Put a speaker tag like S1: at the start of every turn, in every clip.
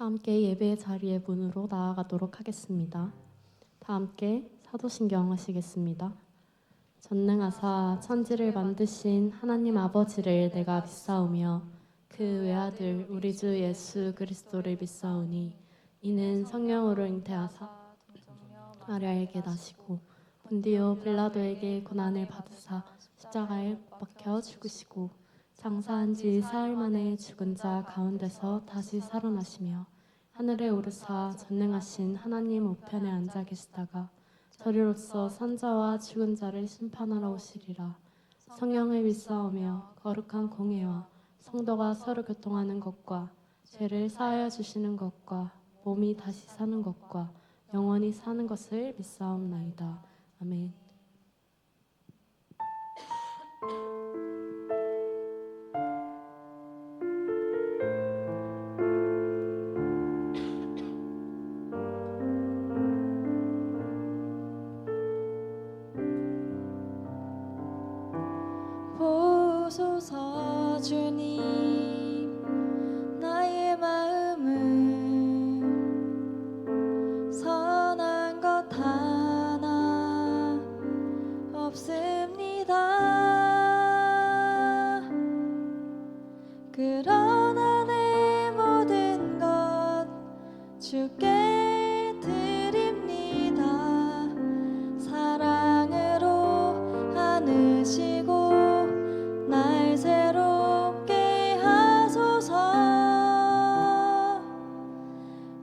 S1: 다 함께 예배의 자리의 문으로 나아가도록 하겠습니다. 다 함께 사도신경 하시겠습니다. 전능하사 천지를 만드신 하나님 아버지를 내가 믿사오며 그 외아들 우리 주 예수 그리스도를 믿사오니 이는 성령으로 잉태하사 마리아에게 나시고 본디오 빌라도에게 고난을 받으사 십자가에 못 박혀 죽으시고 장사한 지 사흘 만에 죽은 자 가운데서 다시 살아나시며 하늘에 오르사 전능하신 하나님 우편에 앉아 계시다가 저리로서 선자와 죽은 자를 심판하러 오시리라. 성령을 믿사오며 거룩한 공회와 성도가 서로 교통하는 것과 죄를 사하여 주시는 것과 몸이 다시 사는 것과 영원히 사는 것을 믿사옵나이다. 아멘.
S2: 보소서 주님, 나의 마음은 선한 것 하나 없습니다. 그러나 내 모든 것 주께 드립니다. 사랑으로 안으시고 날 새롭게 하소서.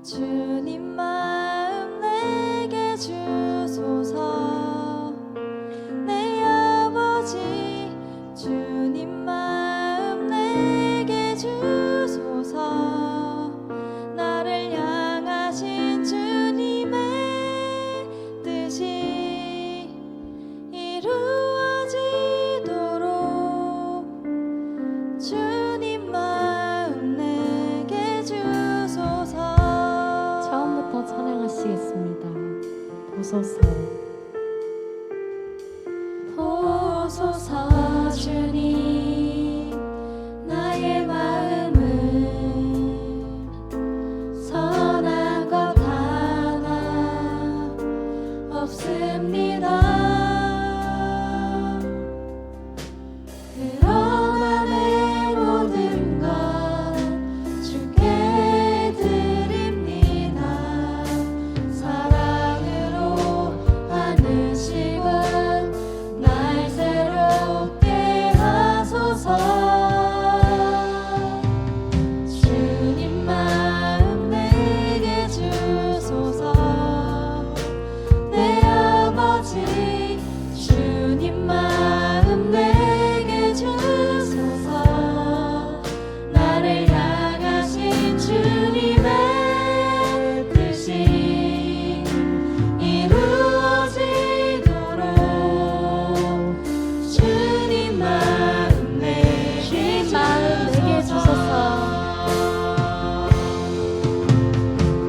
S2: 주님 마음 내게 주소서. 내 아버지 주님 마음 내게 주소서. 나를 향하신 주님의 뜻이 이루어지도록 주님 마음 내게 주소서.
S1: 처음부터 찬양하시겠습니다. 보소서.
S2: 보소서 주님, 나의 마음은 선한 것 하나 없습니다. 그러나 내 모든 것 주께 드립니다. 사랑으로 안으시고 날 새롭게 하소서. 주님 마음 내게 주소서. 내 아버지 주님 마음 내게 주소서. 나를 향하신 주님의 뜻이 이루어지도록 주님 마음 내게 주소서.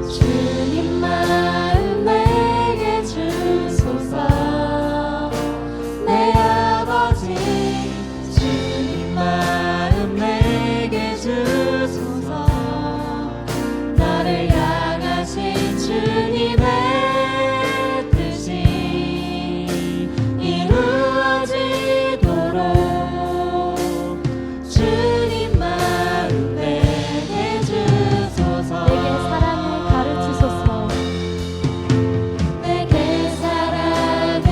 S2: 주님 마음 내게 주소서. 내 아버지 주님 마음 내게 주소서. 나를 향하신 주님의 뜻이 이루어지도록 주님 마음 내게 주소서.
S1: 내게 사랑을 가르치소서.
S2: 내게 사랑을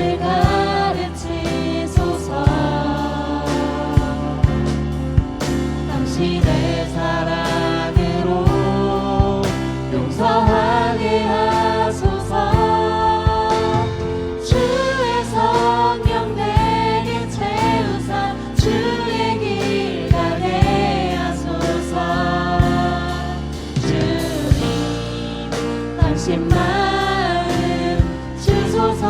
S2: 가르치소서. 당신의 사랑으로 용서하게 하소서. 주의 성령 내게 채우사 주의 길 가게 하소서. 주님 당신 마음 주소서.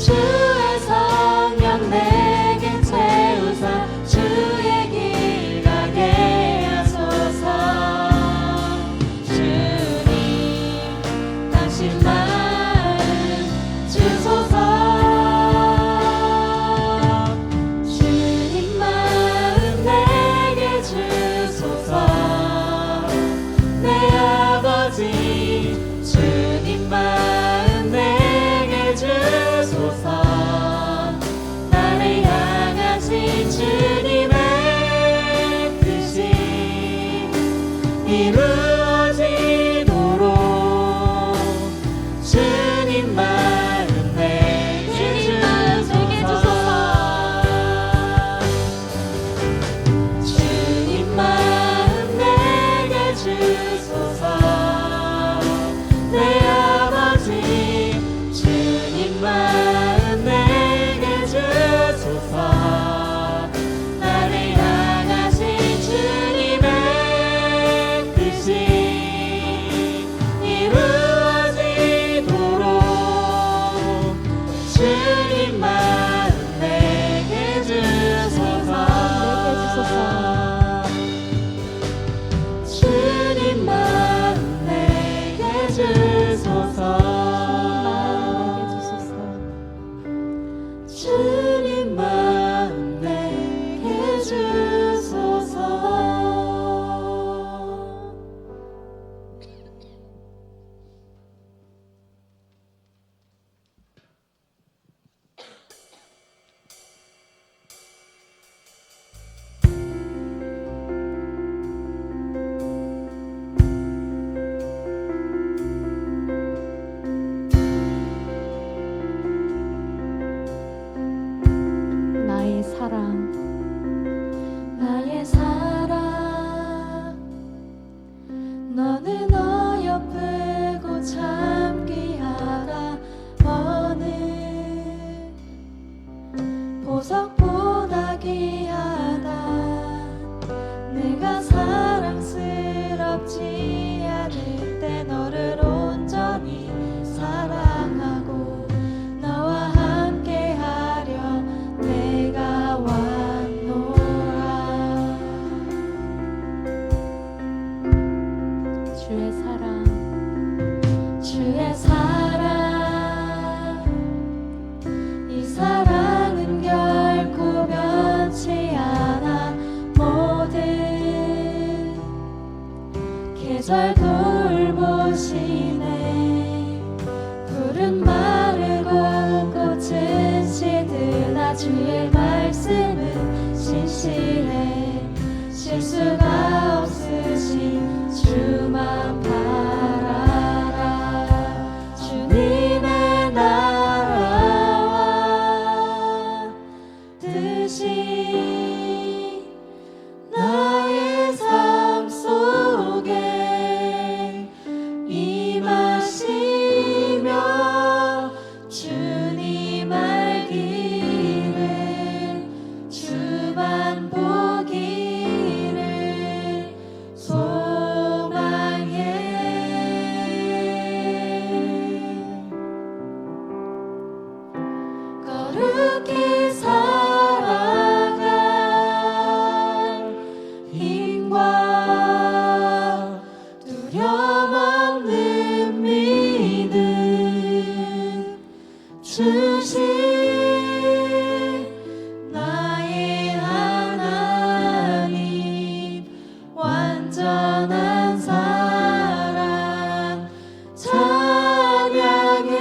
S2: 주의 성령 내게 채우사 주의 길 가게 하소서. 주님 당신 마음 주소서. 주님 마음 내게 주소서. 계절 돌보시네. 푸른 마르고 꽃은 시드나 주의 말씀은 신실해. 실수가 없으신 주만 바라라. 주님의 나라와 뜻이 나의 삶 속에 임하시며 주님 알기를 주만 보기를 소망해. 거룩히 살아갈 힘과 두려움 없는 믿음 주신 나의 하나님. 완전한 사랑 찬양해.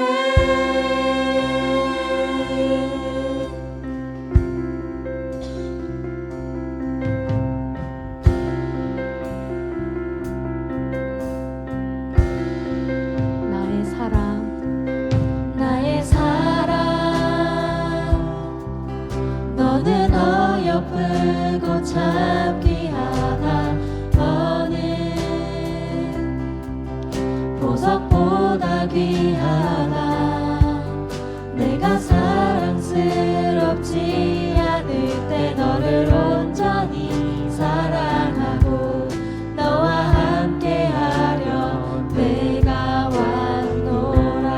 S1: 나의 사랑
S2: 나의 사랑 너는 어여쁘고 참 귀하다. 너는 보석보다 귀하다. 내가 사랑스럽지 않을 때 너를 온전히 사랑하고 너와 함께하려 내가 왔노라.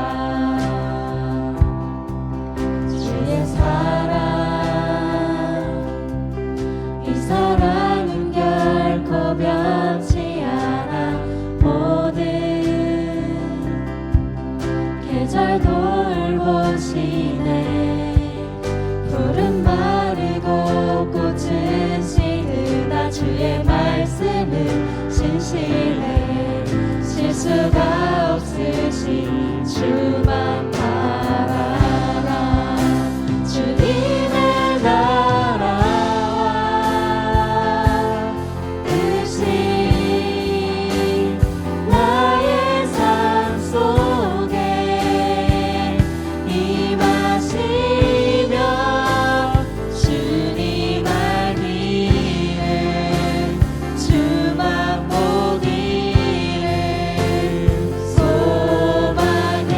S2: 주의 사랑 이 사랑은 결코 변치 않아. 모든 계절 돌보시네. 푸른 마르고 꽃은 시드나 주의 말씀은 신실해. 실수가 없으신 주만 바라라. 주님의 나라와 뜻이 나의 삶 속에 임하시며 주님 알기를 주만 보기를 소망해.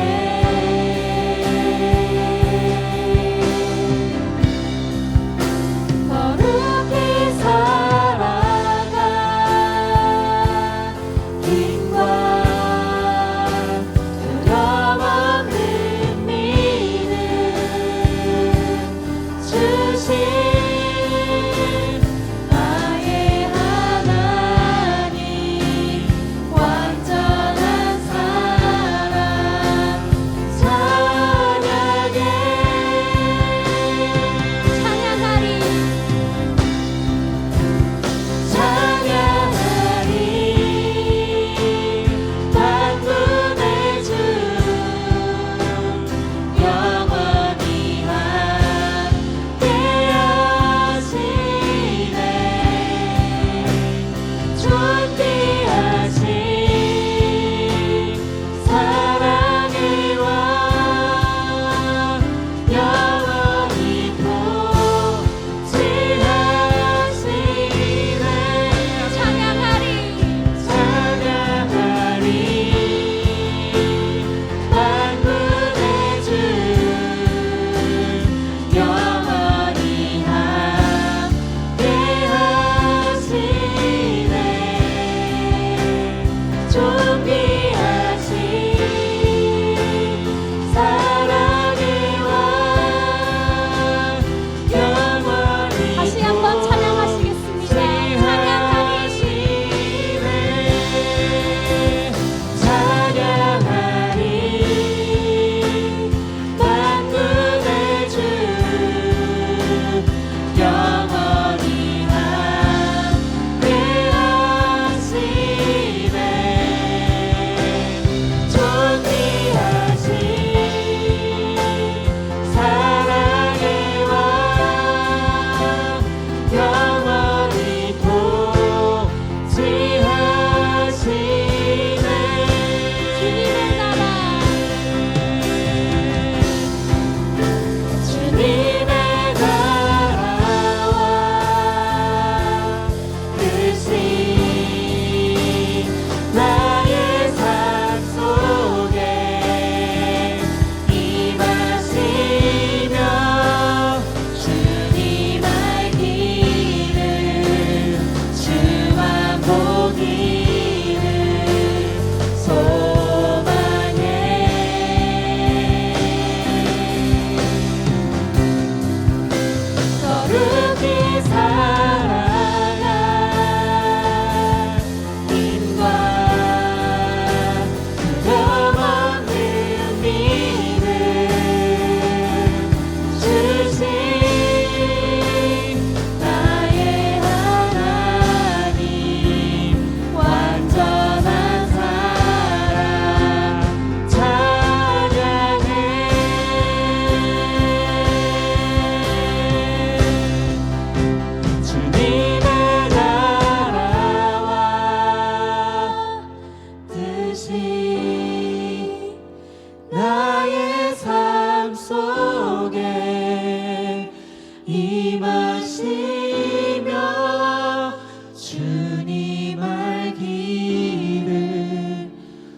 S2: 주님 알기를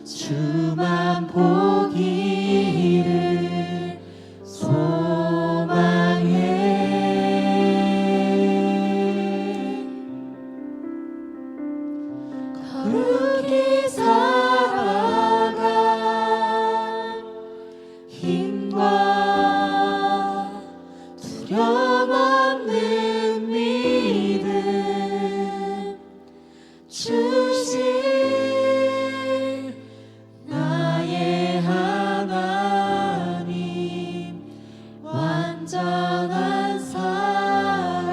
S2: 주만 보기를 소망해 거룩히 살아갈 힘과 두려움 없는 믿음 주실 나의 하나님 완전한 사랑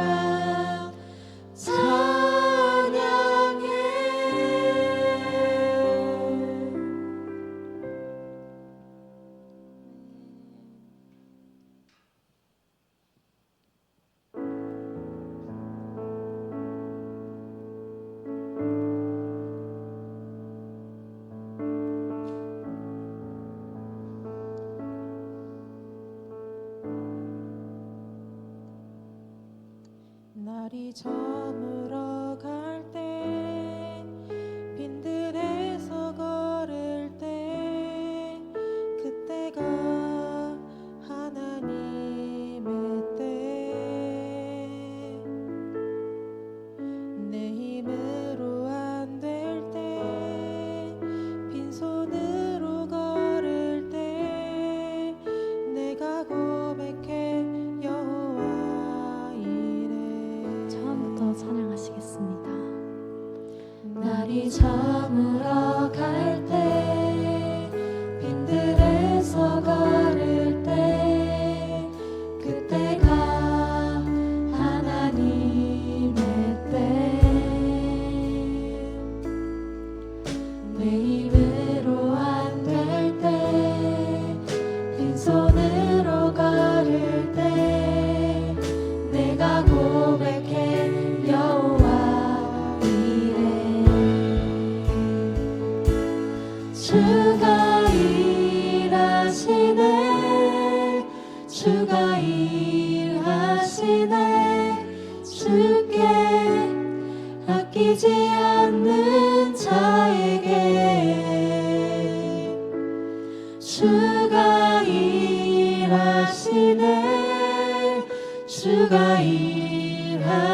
S2: 찬양해
S3: 날이 저물어 갈 때 빈들에서 걸을 때 그때가 하나님의 때 내 힘으로 안 될 때 빈손으로 걸을 때 내가 고백해 여호와 이래
S1: 처음부터 찬양하시겠습니다.
S2: 날이 저물어 갈 때 빈들에서 걸을 때 그때가 하나님의 때 내 힘으로 안 될 때 빈손으로 걸을 때 내가 고백해 여호와 이래 주가 일하시네 주가 일하시네 주께 아끼지 않는 자에게 주가 일하시네 주가 일하시네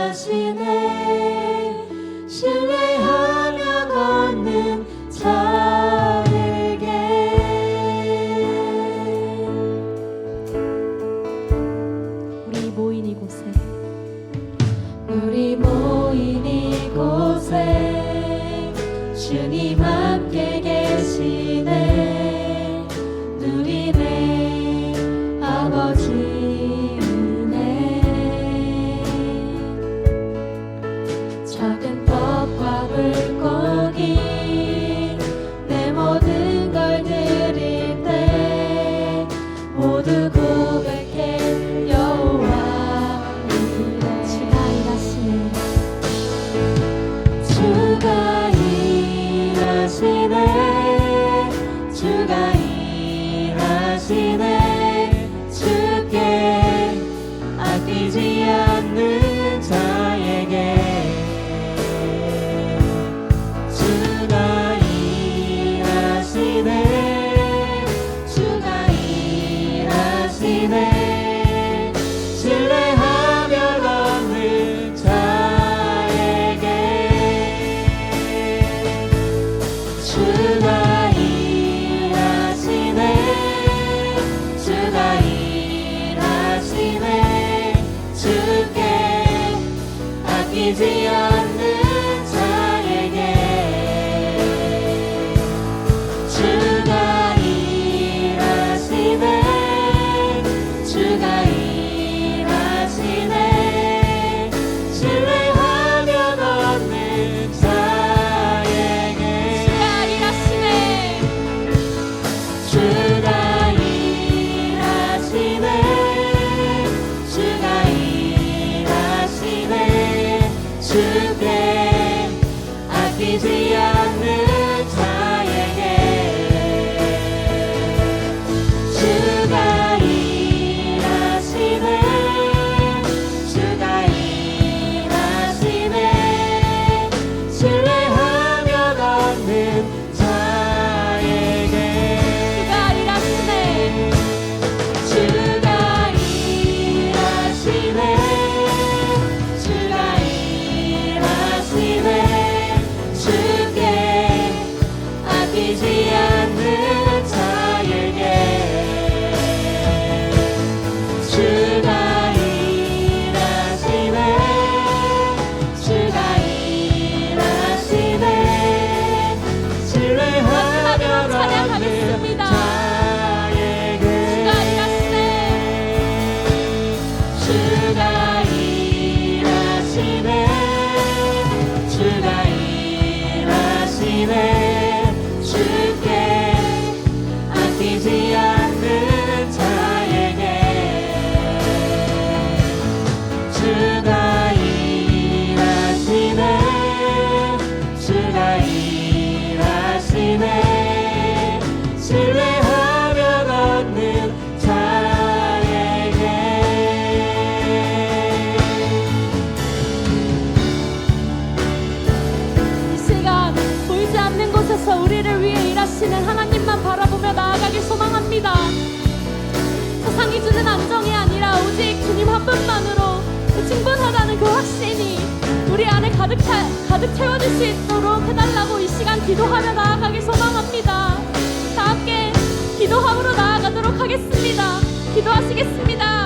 S2: 신뢰하며 걷는 자에게
S1: 우리 모인 이곳에
S2: 우리 모인 이곳에 주님 함께 계시네 누리네 아버지 은혜 작은 떡과 물고기 내 모든 걸 드릴 때 모두 고백해 여호와 이래
S1: 주가 일하시네
S2: 주가 일하시네 주가 일하시네 주께 아끼지 않는 자에게 주가 일하시네 주가 일하시네 신뢰하며 걷는 자에게 주가 일하시네 주가 일하시네 주께 아끼지 않는 자에게 주가 일하시네 주가 일하시네 신뢰하며 걷는 자에게 주가 일하시네 주가 일하시네 주가 일하시네 주께 아끼지 않는 자에게 주가 일하시네 주가 일하시네
S1: 오셔서 우리를 위해 일하시는 하나님만 바라보며 나아가길 소망합니다. 세상이 주는 안정이 아니라 오직 주님 한 분만으로 그 충분하다는 그 확신이 우리 안에 가득 채워질 수 있도록 해달라고 이 시간 기도하며 나아가길 소망합니다. 다 함께 기도함으로 나아가도록 하겠습니다. 기도하시겠습니다.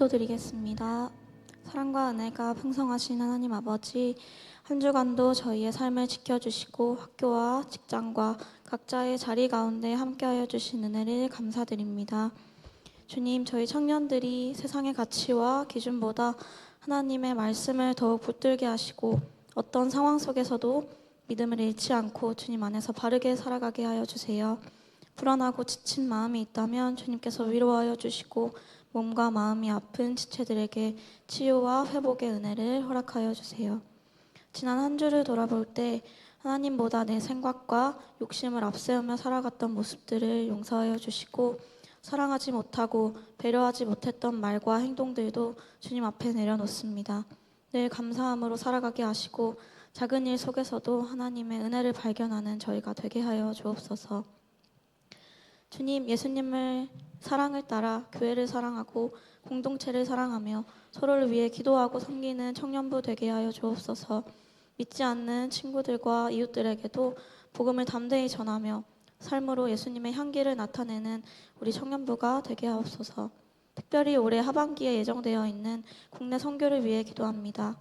S4: 기도드리겠습니다. 사랑과 은혜가 풍성하신 하나님 아버지, 한 주간도 저희의 삶을 지켜주시고 학교와 직장과 각자의 자리 가운데 함께하여 주신 은혜를 감사드립니다. 주님, 저희 청년들이 세상의 가치와 기준보다 하나님의 말씀을 더욱 붙들게 하시고 어떤 상황 속에서도 믿음을 잃지 않고 주님 안에서 바르게 살아가게 하여 주세요. 불안하고 지친 마음이 있다면 주님께서 위로하여 주시고 몸과 마음이 아픈 지체들에게 치유와 회복의 은혜를 허락하여 주세요. 지난 한 주를 돌아볼 때 하나님보다 내 생각과 욕심을 앞세우며 살아갔던 모습들을 용서하여 주시고 사랑하지 못하고 배려하지 못했던 말과 행동들도 주님 앞에 내려놓습니다. 늘 감사함으로 살아가게 하시고 작은 일 속에서도 하나님의 은혜를 발견하는 저희가 되게 하여 주옵소서. 주님, 예수님을 사랑을 따라 교회를 사랑하고 공동체를 사랑하며 서로를 위해 기도하고 섬기는 청년부 되게 하여 주옵소서. 믿지 않는 친구들과 이웃들에게도 복음을 담대히 전하며 삶으로 예수님의 향기를 나타내는 우리 청년부가 되게 하옵소서. 특별히 올해 하반기에 예정되어 있는 국내 선교를 위해 기도합니다.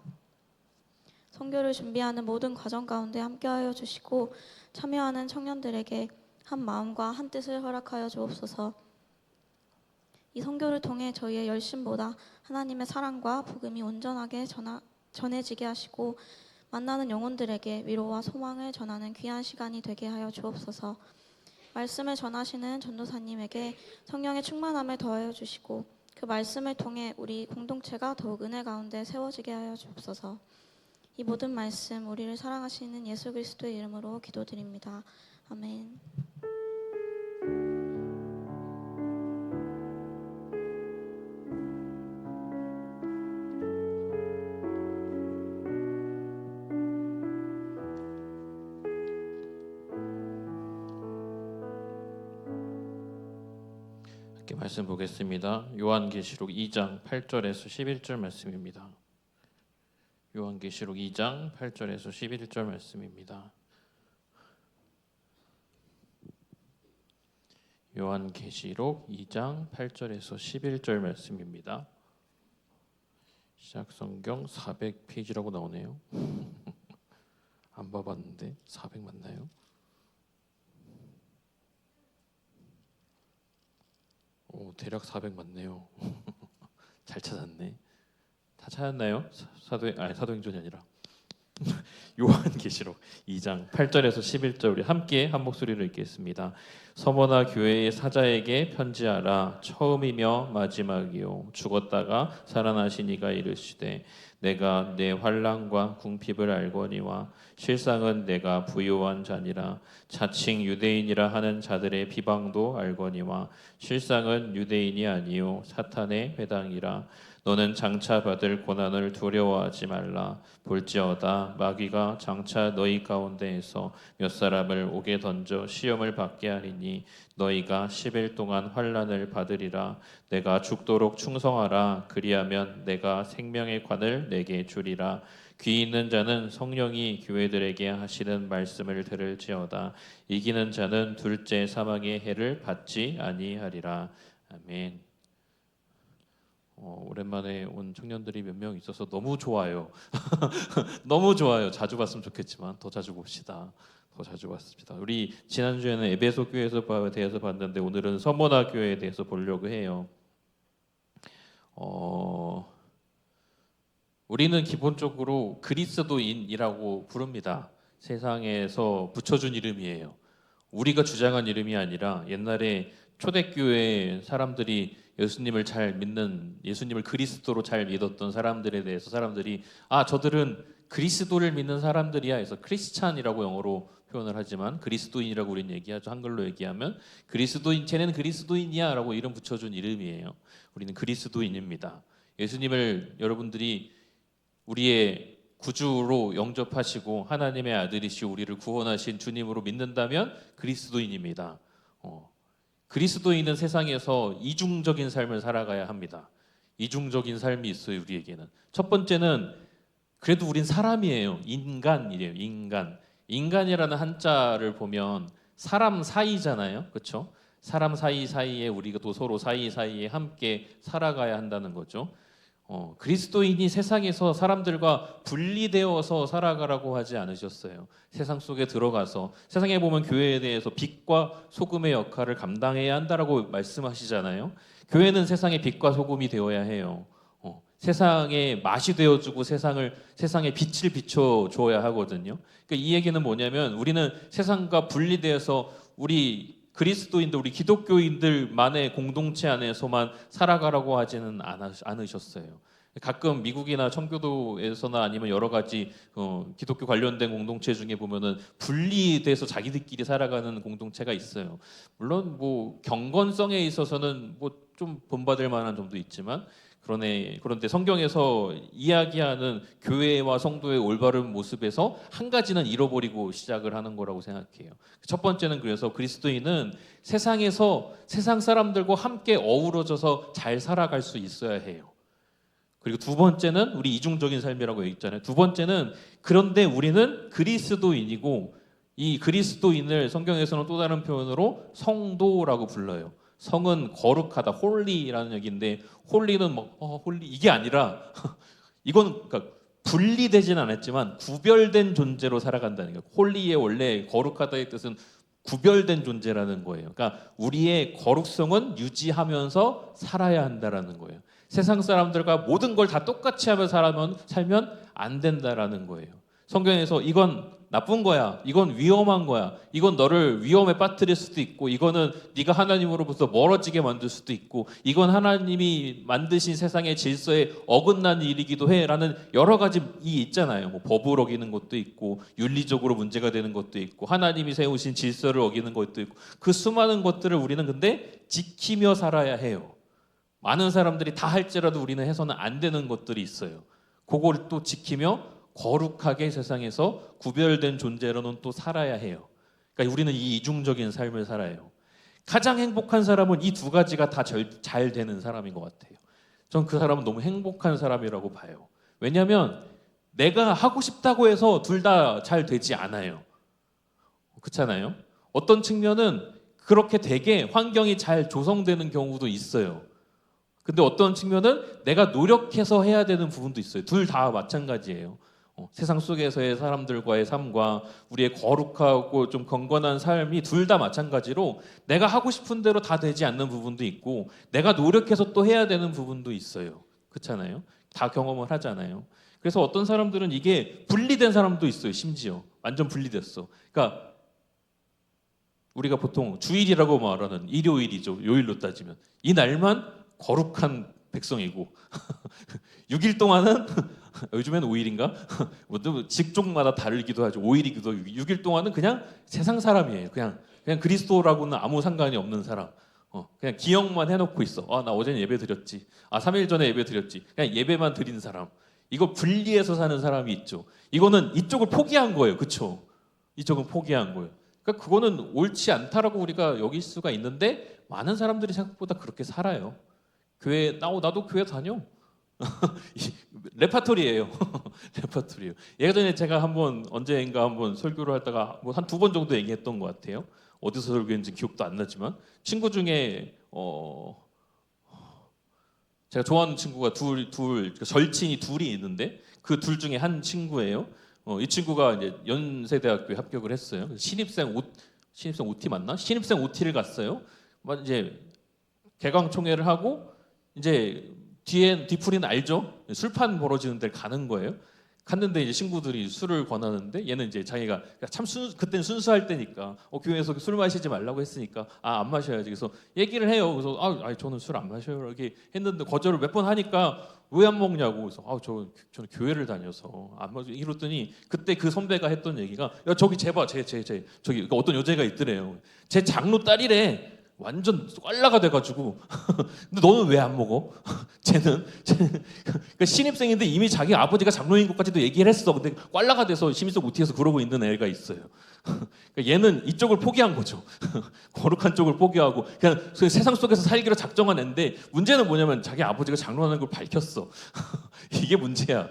S4: 선교를 준비하는 모든 과정 가운데 함께하여 주시고 참여하는 청년들에게 한 마음과 한 뜻을 허락하여 주옵소서. 이 선교를 통해 저희의 열심보다 하나님의 사랑과 복음이 온전하게 전해지게 하시고 만나는 영혼들에게 위로와 소망을 전하는 귀한 시간이 되게 하여 주옵소서. 말씀을 전하시는 전도사님에게 성령의 충만함을 더하여 주시고 그 말씀을 통해 우리 공동체가 더욱 은혜 가운데 세워지게 하여 주옵소서. 이 모든 말씀 우리를 사랑하시는 예수 그리스도의 이름으로 기도드립니다. 아멘.
S5: 함께 말씀 보겠습니다. 요한계시록 2장 8절에서 11절 말씀입니다. 요한계시록 2장 8절에서 11절 말씀입니다. 요한계시록 2장 8절에서 11절 말씀입니다. 시작성경 400페이지라고 나오네요. 안 봐봤는데 400 맞나요? 오, 대략 400 맞네요. 잘 찾았네. 다 찾았나요? 사도행전이 아니라 요한계시록 2장 8절에서 11절 우리 함께 한 목소리로 읽겠습니다. 서머나 교회의 사자에게 편지하라. 처음이며 마지막이요 죽었다가 살아나신 이가 이르시되 내가 내 환난과 궁핍을 알거니와 실상은 내가 부요한 자니라. 자칭 유대인이라 하는 자들의 비방도 알거니와 실상은 유대인이 아니요 사탄의 회당이라. 너는 장차 받을 고난을 두려워하지 말라. 볼지어다 마귀가 장차 너희 가운데에서 몇 사람을 옥에 던져 시험을 받게 하리니 너희가 10일 동안 환난을 받으리라. 내가 죽도록 충성하라. 그리하면 내가 생명의 관을 내게 주리라. 귀 있는 자는 성령이 교회들에게 하시는 말씀을 들을지어다. 이기는 자는 둘째 사망의 해를 받지 아니하리라. 아멘. 오랜만에 온 청년들이 몇 명 있어서 너무 좋아요. 너무 좋아요. 자주 봤으면 좋겠지만 더 자주 봅시다. 더 자주 봤습니다. 우리 지난주에는 에베소 교회에서 대해서 봤는데 오늘은 서머나 교회에 대해서 보려고 해요. 우리는 기본적으로 그리스도인이라고 부릅니다. 세상에서 붙여준 이름이에요. 우리가 주장한 이름이 아니라 옛날에 초대교회 사람들이 예수님을 잘 믿는, 예수님을 그리스도로 잘 믿었던 사람들에 대해서 사람들이 저들은 그리스도를 믿는 사람들이야 해서 크리스찬이라고 영어로 표현을 하지만 그리스도인이라고 우리는 얘기하죠. 한글로 얘기하면 그리스도인, 쟤는 그리스도인이야 라고 이름 붙여준 이름이에요. 우리는 그리스도인입니다. 예수님을 여러분들이 우리의 구주로 영접하시고 하나님의 아들이시고 우리를 구원하신 주님으로 믿는다면 그리스도인입니다. 그리스도인은 세상에서 이중적인 삶을 살아가야 합니다. 이중적인 삶이 있어요. 우리에게는 첫 번째는 그래도 우린 사람이에요. 인간이래요. 인간이라는 한자를 보면 사람 사이잖아요. 그렇죠? 사람 사이에 우리가 또 서로 사이에 함께 살아가야 한다는 거죠. 그리스도인이 세상에서 사람들과 분리되어서 살아가라고 하지 않으셨어요. 세상 속에 들어가서 세상에 보면 교회에 대해서 빛과 소금의 역할을 감당해야 한다라고 말씀하시잖아요. 교회는 세상의 빛과 소금이 되어야 해요. 세상의 맛이 되어주고 세상에 빛을 비춰줘야 하거든요. 그러니까 이 얘기는 뭐냐면 우리는 세상과 분리되어서 우리 그리스도인들, 우리 기독교인들만의 공동체 안에서만 살아가라고 하지는 않으셨어요. 가끔 미국이나 청교도에서나 아니면 여러 가지 기독교 관련된 공동체 중에 보면은 분리돼서 자기들끼리 살아가는 공동체가 있어요. 물론 뭐 경건성에 있어서는 뭐 좀 본받을 만한 점도 있지만 그런데 성경에서 이야기하는 교회와 성도의 올바른 모습에서 한 가지는 잃어버리고 시작을 하는 거라고 생각해요. 첫 번째는 그래서 그리스도인은 세상에서 세상 사람들과 함께 어우러져서 잘 살아갈 수 있어야 해요. 그리고 두 번째는 우리 이중적인 삶이라고 얘기했잖아요. 두 번째는 그런데 우리는 그리스도인이고 이 그리스도인을 성경에서는 또 다른 표현으로 성도라고 불러요. 성은 거룩하다, 홀리라는 얘기인데 홀리는 홀리 이게 아니라 이건 그러니까 분리되지는 않았지만 구별된 존재로 살아간다는 거예요. 홀리의 원래 거룩하다의 뜻은 구별된 존재라는 거예요. 그러니까 우리의 거룩성은 유지하면서 살아야 한다라는 거예요. 세상 사람들과 모든 걸 다 똑같이 하며 살면 안 된다라는 거예요. 성경에서 이건 나쁜 거야, 이건 위험한 거야, 이건 너를 위험에 빠뜨릴 수도 있고, 이거는 네가 하나님으로부터 멀어지게 만들 수도 있고, 이건 하나님이 만드신 세상의 질서에 어긋난 일이기도 해라는 여러 가지 이 있잖아요. 뭐 법을 어기는 것도 있고, 윤리적으로 문제가 되는 것도 있고, 하나님이 세우신 질서를 어기는 것도 있고, 그 수많은 것들을 우리는 근데 지키며 살아야 해요. 많은 사람들이 다 할지라도 우리는 해서는 안 되는 것들이 있어요. 그걸 또 지키며 거룩하게 세상에서 구별된 존재로는 또 살아야 해요. 그러니까 우리는 이 이중적인 삶을 살아요. 가장 행복한 사람은 이 두 가지가 다 잘 되는 사람인 것 같아요. 전 그 사람은 너무 행복한 사람이라고 봐요. 왜냐하면 내가 하고 싶다고 해서 둘 다 잘 되지 않아요. 그렇잖아요. 어떤 측면은 그렇게 되게 환경이 잘 조성되는 경우도 있어요. 근데 어떤 측면은 내가 노력해서 해야 되는 부분도 있어요. 둘 다 마찬가지예요. 세상 속에서의 사람들과의 삶과 우리의 거룩하고 좀 건건한 삶이 둘 다 마찬가지로 내가 하고 싶은 대로 다 되지 않는 부분도 있고 내가 노력해서 또 해야 되는 부분도 있어요. 그렇잖아요. 다 경험을 하잖아요. 그래서 어떤 사람들은 이게 분리된 사람도 있어요. 심지어 완전 분리됐어. 그러니까 우리가 보통 주일이라고 말하는 일요일이죠. 요일로 따지면 이 날만 거룩한 백성이고 6일 동안은 요즘에는 5일인가? 뭐 직종마다 다르기도 하죠. 5일이기도 6일 동안은 그냥 세상 사람이에요. 그냥 그리스도라고는 아무 상관이 없는 사람. 그냥 기억만 해놓고 있어. 나 어제는 예배 드렸지. 3일 전에 예배 드렸지. 그냥 예배만 드린 사람. 이거 분리해서 사는 사람이 있죠. 이거는 이쪽을 포기한 거예요. 그렇죠? 이쪽은 포기한 거예요. 그러니까 그거는 옳지 않다라고 우리가 여길 수가 있는데 많은 사람들이 생각보다 그렇게 살아요. 교회 나도 교회 다녀. 레파토리예요. 레파토리예요. 예전에 제가 언제인가 한번 설교를 하다가 한 2번 정도 얘기했던 것 같아요. 어디서 설교했는지 기억도 안 나지만 친구 중에 제가 좋아하는 친구가 절친이 둘이 있는데 그 둘 중에 한 친구예요. 이 친구가 이제 연세대학교에 합격을 했어요. 신입생 OT 맞나? 신입생 OT를 갔어요. 이제 개강총회를 하고 이제 뒤풀이는 알죠? 술판 벌어지는 데를 가는 거예요. 갔는데 이제 친구들이 술을 권하는데 얘는 이제 자기가 그때는 순수할 때니까 교회에서 술 마시지 말라고 했으니까 안 마셔야지. 그래서 얘기를 해요. 그래서 저는 술 안 마셔요. 이렇게 했는데 거절을 몇 번 하니까 왜 안 먹냐고. 그래서 저는 교회를 다녀서 안 마셔. 이랬더니 그때 그 선배가 했던 얘기가 야 저기 쟤봐 저기 어떤 여자애가 있더래요. 제 장로 딸이래. 완전 꽐라가 돼가지고 근데 너는 왜 안 먹어? 쟤는 그러니까 신입생인데 이미 자기 아버지가 장로인 것까지도 얘기를 했어. 근데 꽐라가 돼서 신입생 OT에서 그러고 있는 애가 있어요. 그러니까 얘는 이쪽을 포기한 거죠. 거룩한 쪽을 포기하고 그냥 세상 속에서 살기로 작정한 애인데 문제는 뭐냐면 자기 아버지가 장로라는 걸 밝혔어. 이게 문제가.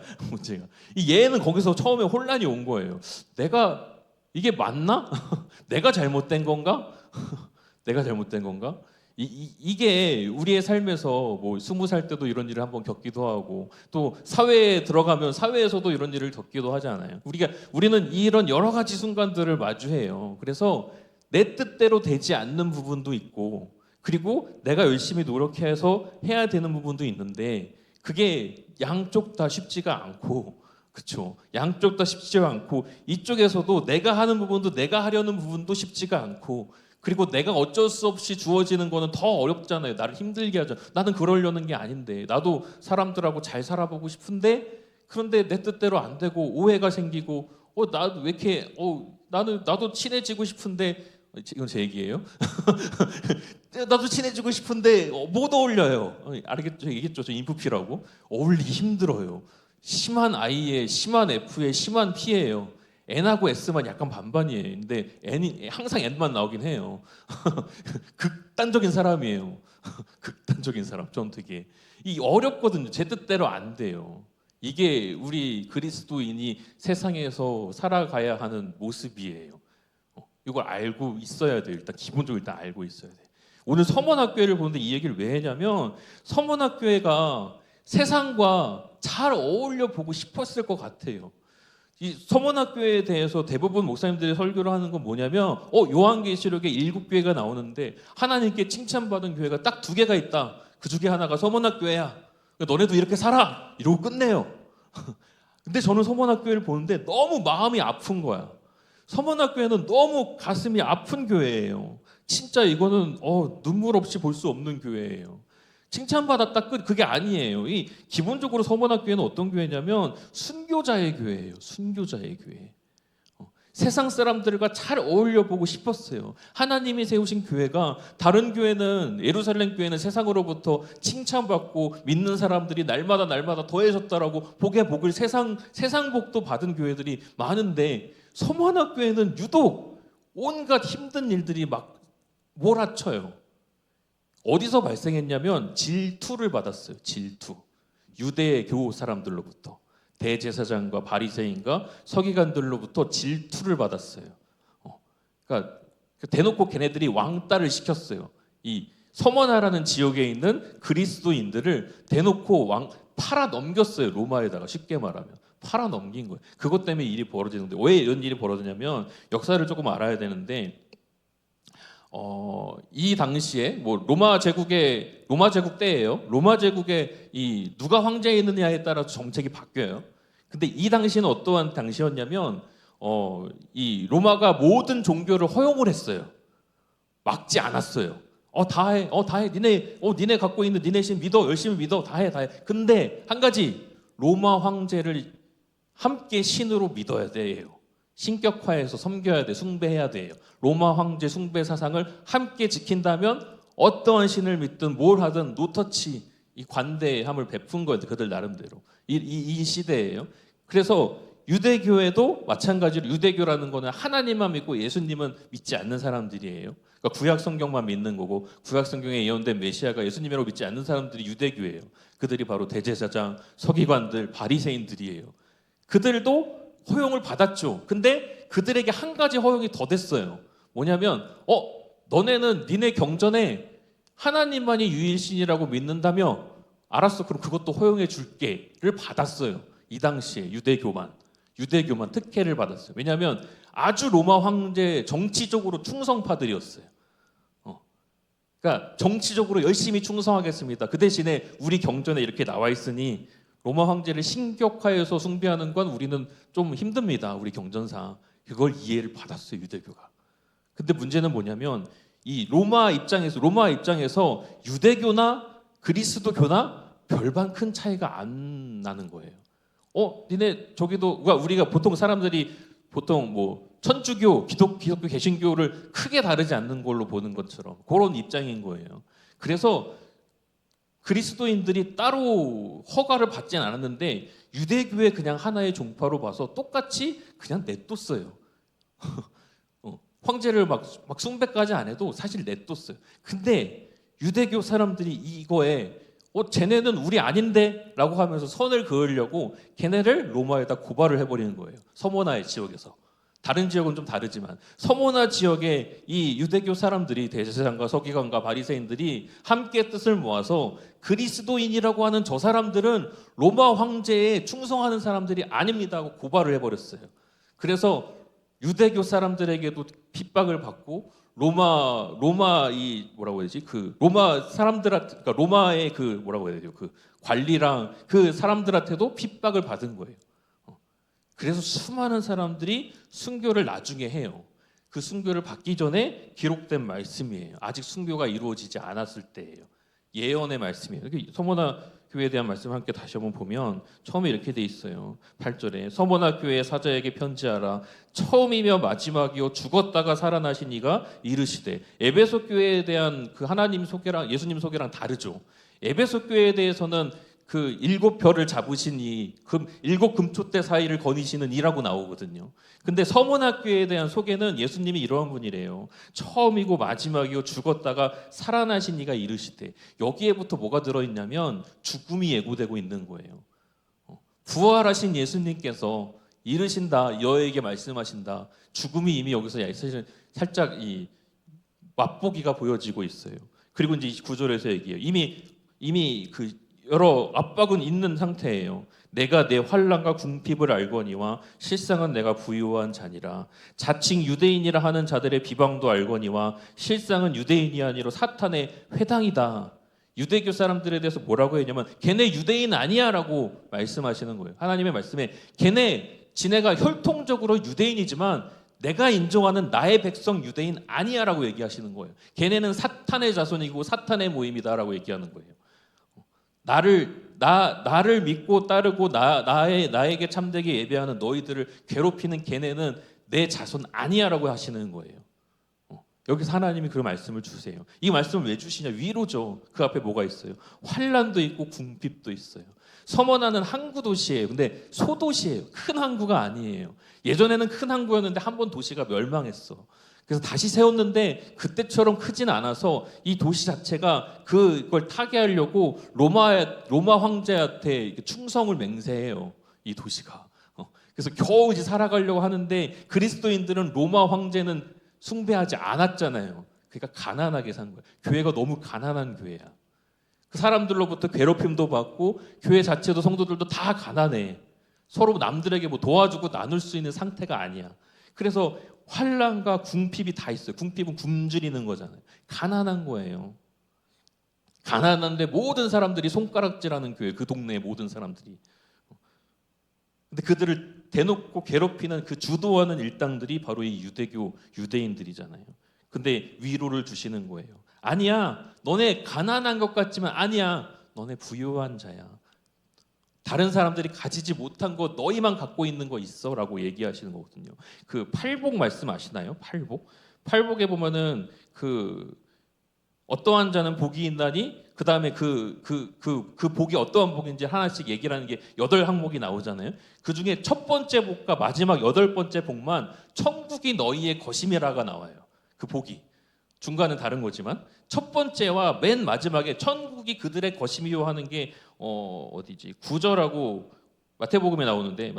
S5: 얘는 거기서 처음에 혼란이 온 거예요. 내가 이게 맞나? 내가 잘못된 건가? 내가 잘못된 건가? 이게 우리의 삶에서 20살 때도 이런 일을 한번 겪기도 하고 또 사회에 들어가면 사회에서도 이런 일을 겪기도 하잖아요. 우리는 이런 여러 가지 순간들을 마주해요. 그래서 내 뜻대로 되지 않는 부분도 있고 그리고 내가 열심히 노력해서 해야 되는 부분도 있는데 그게 양쪽 다 쉽지가 않고 그렇죠. 양쪽 다 쉽지가 않고 이쪽에서도 내가 하는 부분도 내가 하려는 부분도 쉽지가 않고 그리고 내가 어쩔 수 없이 주어지는 거는 더 어렵잖아요. 나를 힘들게 하죠. 나는 그러려는 게 아닌데 나도 사람들하고 잘 살아보고 싶은데 그런데 내 뜻대로 안 되고 오해가 생기고 나도 왜 이렇게 나도 친해지고 싶은데 이건 제 얘기예요. 나도 친해지고 싶은데 못 어울려요. 알겠죠? 얘기했죠. 저 인프피라고 어울리기 힘들어요. 심한 I에 심한 F에 심한 P예요. N하고 S만 약간 반반이에요. 근데 N이 항상 N만 나오긴 해요. 극단적인 사람이에요. 극단적인 사람. 전 되게 어렵거든요. 제 뜻대로 안 돼요. 이게 우리 그리스도인이 세상에서 살아가야 하는 모습이에요. 이걸 알고 있어야 돼요. 기본적으로 알고 있어야 돼요. 오늘 서문학교회를 보는데 이 얘기를 왜 했냐면 서문학교회가 세상과 잘 어울려 보고 싶었을 것 같아요. 이 서문학교에 대해서 대부분 목사님들이 설교를 하는 건 뭐냐면 요한계시록에 7교회가 나오는데 하나님께 칭찬받은 교회가 딱 2개가 있다. 그 중에 하나가 서문학교회야. 그러니까 너네도 이렇게 살아. 이러고 끝내요. 근데 저는 서문학교회를 보는데 너무 마음이 아픈 거야. 서문학교회는 너무 가슴이 아픈 교회예요. 진짜 이거는 눈물 없이 볼 수 없는 교회예요. 칭찬받았다 끝 그게 아니에요. 기본적으로 서문학교회는 어떤 교회냐면 순교자의 교회예요. 순교자의 교회. 세상 사람들과 잘 어울려 보고 싶었어요. 하나님이 세우신 교회가 다른 교회는 예루살렘 교회는 세상으로부터 칭찬받고 믿는 사람들이 날마다 더해졌다라고 복의 복을 세상 복도 받은 교회들이 많은데 서문학교회는 유독 온갖 힘든 일들이 막 몰아쳐요. 어디서 발생했냐면 질투를 받았어요. 질투. 유대교 사람들로부터 대제사장과 바리새인과 서기관들로부터 질투를 받았어요. 그러니까 대놓고 걔네들이 왕따를 시켰어요. 이 서머나라는 지역에 있는 그리스도인들을 대놓고 팔아 넘겼어요. 로마에다가 쉽게 말하면 팔아 넘긴 거예요. 그것 때문에 일이 벌어지는데 왜 이런 일이 벌어지냐면 역사를 조금 알아야 되는데 이 당시에 로마 제국 때예요. 로마 제국에 이 누가 황제에 있느냐에 따라서 정책이 바뀌어요. 근데 이 당시는 어떠한 당시였냐면 이 로마가 모든 종교를 허용을 했어요. 막지 않았어요. 다 해. 다 해. 니네 갖고 있는 니네 신 믿어. 열심히 믿어. 다 해. 다 해. 근데 한 가지 로마 황제를 함께 신으로 믿어야 돼요. 신격화해서 섬겨야 돼. 숭배해야 돼요. 로마 황제 숭배 사상을 함께 지킨다면 어떠한 신을 믿든 뭘 하든 노터치 이 관대함을 베푼 거예요. 그들 나름대로. 이 시대예요. 그래서 유대교에도 마찬가지로 유대교라는 거는 하나님만 믿고 예수님은 믿지 않는 사람들이에요. 그러니까 구약 성경만 믿는 거고 구약 성경에 예언된 메시아가 예수님이라고 믿지 않는 사람들이 유대교예요. 그들이 바로 대제사장, 서기관들, 바리새인들이에요. 그들도 허용을 받았죠. 근데 그들에게 한 가지 허용이 더 됐어요. 뭐냐면 너네는 니네 경전에 하나님만이 유일신이라고 믿는다며 알았어. 그럼 그것도 허용해 줄게를 받았어요. 이 당시에 유대교만 특혜를 받았어요. 왜냐하면 아주 로마 황제 정치적으로 충성파들이었어요. 그러니까 정치적으로 열심히 충성하겠습니다. 그 대신에 우리 경전에 이렇게 나와 있으니 로마 황제를 신격화해서 숭배하는 건 우리는 좀 힘듭니다. 우리 경전상 그걸 이해를 받았어요. 유대교가. 근데 문제는 뭐냐면 이 로마 입장에서 유대교나 그리스도교나 별반 큰 차이가 안 나는 거예요. 니네 저기도 우리가 보통 사람들이 뭐 천주교, 기독교, 개신교를 크게 다르지 않는 걸로 보는 것처럼 그런 입장인 거예요. 그래서 그리스도인들이 따로 허가를 받진 않았는데 유대교의 그냥 하나의 종파로 봐서 똑같이 그냥 냅뒀어요. 황제를 막 숭배까지 안 해도 사실 냅뒀어요. 근데 유대교 사람들이 이거에 쟤네는 우리 아닌데? 라고 하면서 선을 그으려고 걔네를 로마에다 고발을 해버리는 거예요. 서모나의 지역에서. 다른 지역은 좀 다르지만 서모나 지역의 이 유대교 사람들이 대제사장과 서기관과 바리새인들이 함께 뜻을 모아서 그리스도인이라고 하는 저 사람들은 로마 황제에 충성하는 사람들이 아닙니다 하고 고발을 해버렸어요. 그래서 유대교 사람들에게도 핍박을 받고 로마 이 뭐라고 해야 되지? 그 로마 사람들한테 그러니까 로마의 그 뭐라고 해야 되죠? 그 관리랑 그 사람들한테도 핍박을 받은 거예요. 그래서 수많은 사람들이 순교를 나중에 해요. 그 순교를 받기 전에 기록된 말씀이에요. 아직 순교가 이루어지지 않았을 때예요. 예언의 말씀이에요. 서모나 교회에 대한 말씀을 함께 다시 한번 보면 처음에 이렇게 돼 있어요. 8절에 서모나 교회 사자에게 편지하라. 처음이며 마지막이요 죽었다가 살아나신 이가 이르시되. 에베소 교회에 대한 그 하나님 소개랑 예수님 소개랑 다르죠. 에베소 교회에 대해서는 그 7별을 잡으신 그 7금초대 사이를 거니시는 이라고 나오거든요. 근데 서모나 교회에 대한 소개는 예수님이 이러한 분이래요. 처음이고 마지막이고 죽었다가 살아나신 이가 이르시되. 여기에부터 뭐가 들어있냐면 죽음이 예고되고 있는 거예요. 부활하신 예수님께서 이르신다. 여에게 말씀하신다. 죽음이 이미 여기서 사실 살짝 이 맛보기가 보여지고 있어요. 그리고 이제 9절에서 얘기해요. 이미 그 여러 압박은 있는 상태예요. 내가 내 환난과 궁핍을 알거니와 실상은 내가 부유한 자니라. 자칭 유대인이라 하는 자들의 비방도 알거니와 실상은 유대인이 아니라 사탄의 회당이다. 유대교 사람들에 대해서 뭐라고 했냐면 걔네 유대인 아니야 라고 말씀하시는 거예요. 하나님의 말씀에 지네가 혈통적으로 유대인이지만 내가 인정하는 나의 백성 유대인 아니야 라고 얘기하시는 거예요. 걔네는 사탄의 자손이고 사탄의 모임이다 라고 얘기하는 거예요. 나를 믿고 따르고 나에게 참되게 예배하는 너희들을 괴롭히는 걔네는 내 자손 아니야라고 하시는 거예요. 여기서 하나님이 그 말씀을 주세요. 이 말씀을 왜 주시냐? 위로죠. 그 앞에 뭐가 있어요? 환난도 있고 궁핍도 있어요. 서머나는 항구 도시예요. 근데 소도시예요. 큰 항구가 아니에요. 예전에는 큰 항구였는데 한 번 도시가 멸망했어. 그래서 다시 세웠는데 그때처럼 크진 않아서 이 도시 자체가 그걸 타개하려고 로마 황제한테 충성을 맹세해요. 이 도시가. 그래서 겨우 이제 살아가려고 하는데 그리스도인들은 로마 황제는 숭배하지 않았잖아요. 그러니까 가난하게 산 거예요. 교회가 너무 가난한 교회야. 그 사람들로부터 괴롭힘도 받고 교회 자체도 성도들도 다 가난해. 서로 남들에게 뭐 도와주고 나눌 수 있는 상태가 아니야. 그래서 환난과 궁핍이 다 있어요. 궁핍은 굶주리는 거잖아요. 가난한 거예요. 가난한데 모든 사람들이 손가락질하는 교회, 그 동네의 모든 사람들이. 근데 그들을 대놓고 괴롭히는 그 주도하는 일당들이 바로 이 유대교 유대인들이잖아요. 근데 위로를 주시는 거예요. 아니야, 너네 가난한 것 같지만 아니야, 너네 부유한 자야. 다른 사람들이 가지지 못한 거 너희만 갖고 있는 거 있어라고 얘기하시는 거거든요. 그 팔복 말씀 아시나요? 팔복? 팔복에 보면은 그 어떠한 자는 복이 있나니 그 다음에 그 복이 어떠한 복인지 하나씩 얘기를 하는 게 8항목이 나오잖아요. 그 중에 첫 번째 복과 마지막 8번째 복만 천국이 너희의 것임이라가 나와요. 그 복이 중간은 다른 거지만 첫 번째와 맨 마지막에 천국이 그들의 것임이요 하는 게 어디지? 9절하고 마태복음이 나오는데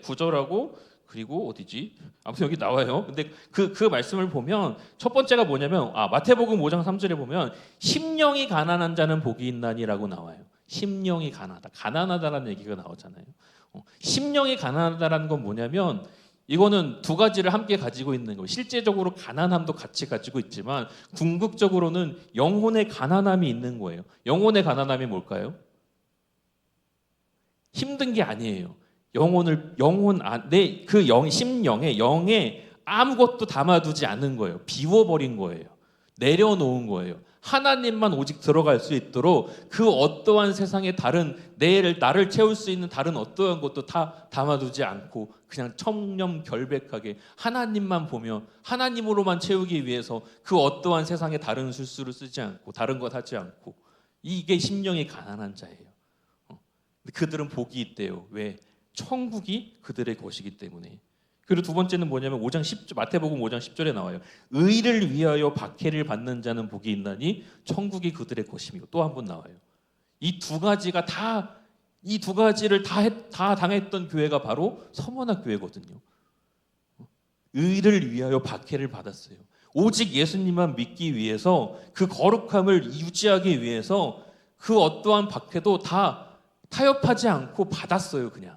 S5: 9절하고 그리고 어디지? 아무튼 여기 나와요. 근데 그 말씀을 보면 첫 번째가 뭐냐면 마태복음 5장 3절에 보면 심령이 가난한 자는 복이 있나니라고 나와요. 심령이 가난하다라는 얘기가 나오잖아요. 심령이 가난하다라는 건 뭐냐면 이거는 두 가지를 함께 가지고 있는 거예요. 실제적으로 가난함도 같이 가지고 있지만 궁극적으로는 영혼의 가난함이 있는 거예요. 영혼의 가난함이 뭘까요? 힘든 게 아니에요. 심령에 영에 아무것도 담아두지 않은 거예요. 비워버린 거예요. 내려놓은 거예요. 하나님만 오직 들어갈 수 있도록 그 어떠한 세상에 나를 채울 수 있는 다른 어떠한 것도 다 담아두지 않고 그냥 청렴결백하게 하나님만 보며 하나님으로만 채우기 위해서 그 어떠한 세상에 다른 술수를 쓰지 않고 다른 것 하지 않고 이게 심령이 가난한 자예요. 근데 그들은 복이 있대요. 왜? 천국이 그들의 것이기 때문에. 그리고 두 번째는 뭐냐면 마태복음 5장 10절에 나와요. 의를 위하여 박해를 받는 자는 복이 있나니 천국이 그들의 것이며 또 한 번 나와요. 이 두 가지를 다 당했던 교회가 바로 서문학 교회거든요. 의를 위하여 박해를 받았어요. 오직 예수님만 믿기 위해서 그 거룩함을 유지하기 위해서 그 어떠한 박해도 다 타협하지 않고 받았어요. 그냥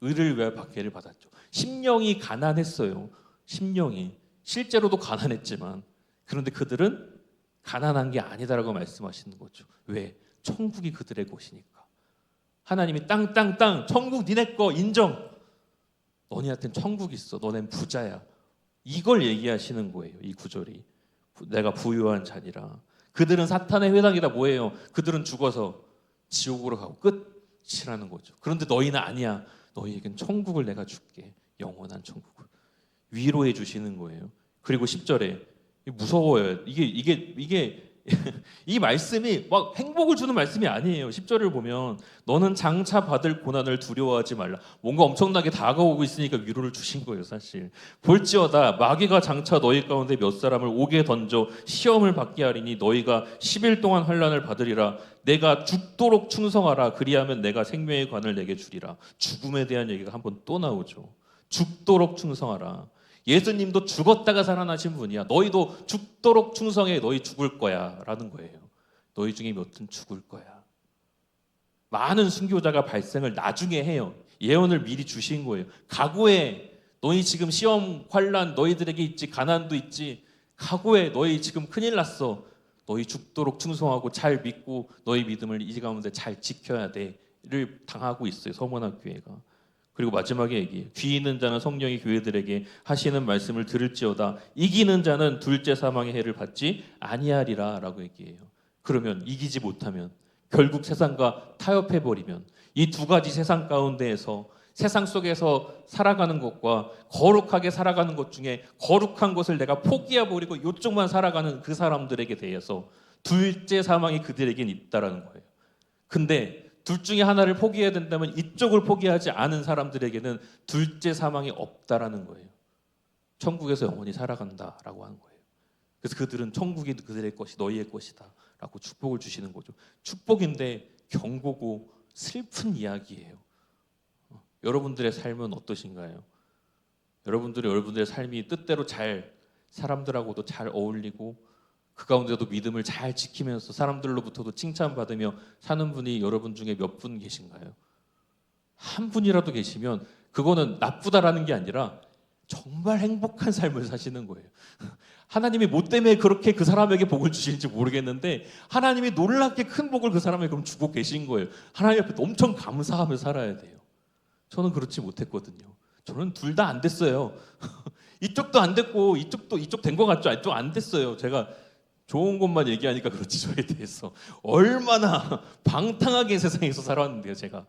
S5: 의를 위하여 박해를 받았죠. 심령이 가난했어요. 심령이 실제로도 가난했지만 그런데 그들은 가난한 게 아니다라고 말씀하시는 거죠. 왜? 천국이 그들의 곳이니까. 하나님이 땅 천국 니네 거 인정. 너희한테는 천국 있어. 너넨 부자야. 이걸 얘기하시는 거예요. 이 구절이. 내가 부유한 자니라. 그들은 사탄의 회당이다. 뭐예요? 그들은 죽어서 지옥으로 가고 끝이라는 거죠. 그런데 너희는 아니야. 너희에겐 천국을 내가 줄게. 영원한 천국을 위로해 주시는 거예요. 그리고 10절에 무서워요. 이게 이 말씀이 막 행복을 주는 말씀이 아니에요. 10절을 보면 너는 장차 받을 고난을 두려워하지 말라. 뭔가 엄청나게 다가오고 있으니까 위로를 주신 거예요. 사실 볼지어다 마귀가 장차 너희 가운데 몇 사람을 옥에 던져 시험을 받게 하리니 너희가 10일 동안 환난을 받으리라. 내가 죽도록 충성하라. 그리하면 내가 생명의 관을 내게 주리라. 죽음에 대한 얘기가 한번 또 나오죠. 죽도록 충성하라. 예수님도 죽었다가 살아나신 분이야. 너희도 죽도록 충성해. 너희 죽을 거야 라는 거예요. 너희 중에 몇은 죽을 거야. 많은 순교자가 발생을 나중에 해요. 예언을 미리 주신 거예요. 각오해. 너희 지금 시험 환난 너희들에게 있지. 가난도 있지. 각오해. 너희 지금 큰일 났어. 너희 죽도록 충성하고 잘 믿고 너희 믿음을 이 가운데 잘 지켜야 돼를 당하고 있어요. 서문학 교회가. 그리고 마지막에 얘기해요. 귀 있는 자는 성령이 교회들에게 하시는 말씀을 들을지어다. 이기는 자는 둘째 사망의 해를 받지 아니하리라 라고 얘기해요. 그러면 이기지 못하면 결국 세상과 타협해버리면 이 두 가지 세상 가운데에서 세상 속에서 살아가는 것과 거룩하게 살아가는 것 중에 거룩한 것을 내가 포기해버리고 이쪽만 살아가는 그 사람들에게 대해서 둘째 사망이 그들에겐 있다라는 거예요. 근데 둘 중에 하나를 포기해야 된다면 이쪽을 포기하지 않은 사람들에게는 둘째 사망이 없다라는 거예요. 천국에서 영원히 살아간다라고 하는 거예요. 그래서 그들은 천국이 그들의 것이 너희의 것이다 라고 축복을 주시는 거죠. 축복인데 경고고 슬픈 이야기예요. 여러분들의 삶은 어떠신가요? 여러분들의 삶이 뜻대로 잘 사람들하고도 잘 어울리고 그 가운데도 믿음을 잘 지키면서 사람들로부터도 칭찬받으며 사는 분이 여러분 중에 몇 분 계신가요? 한 분이라도 계시면 그거는 나쁘다라는 게 아니라 정말 행복한 삶을 사시는 거예요. 하나님이 뭐 때문에 그렇게 그 사람에게 복을 주시는지 모르겠는데 하나님이 놀랍게 큰 복을 그 사람에게 그럼 주고 계신 거예요. 하나님 앞에 엄청 감사하며 살아야 돼요. 저는 그렇지 못했거든요. 저는 둘 다 안 됐어요. 이쪽도 안 됐고 이쪽 된 것 같죠? 이쪽 안 됐어요. 제가 좋은 것만 얘기하니까 그렇지 저에 대해서 얼마나 방탕하게 세상에서 살아왔는데요. 제가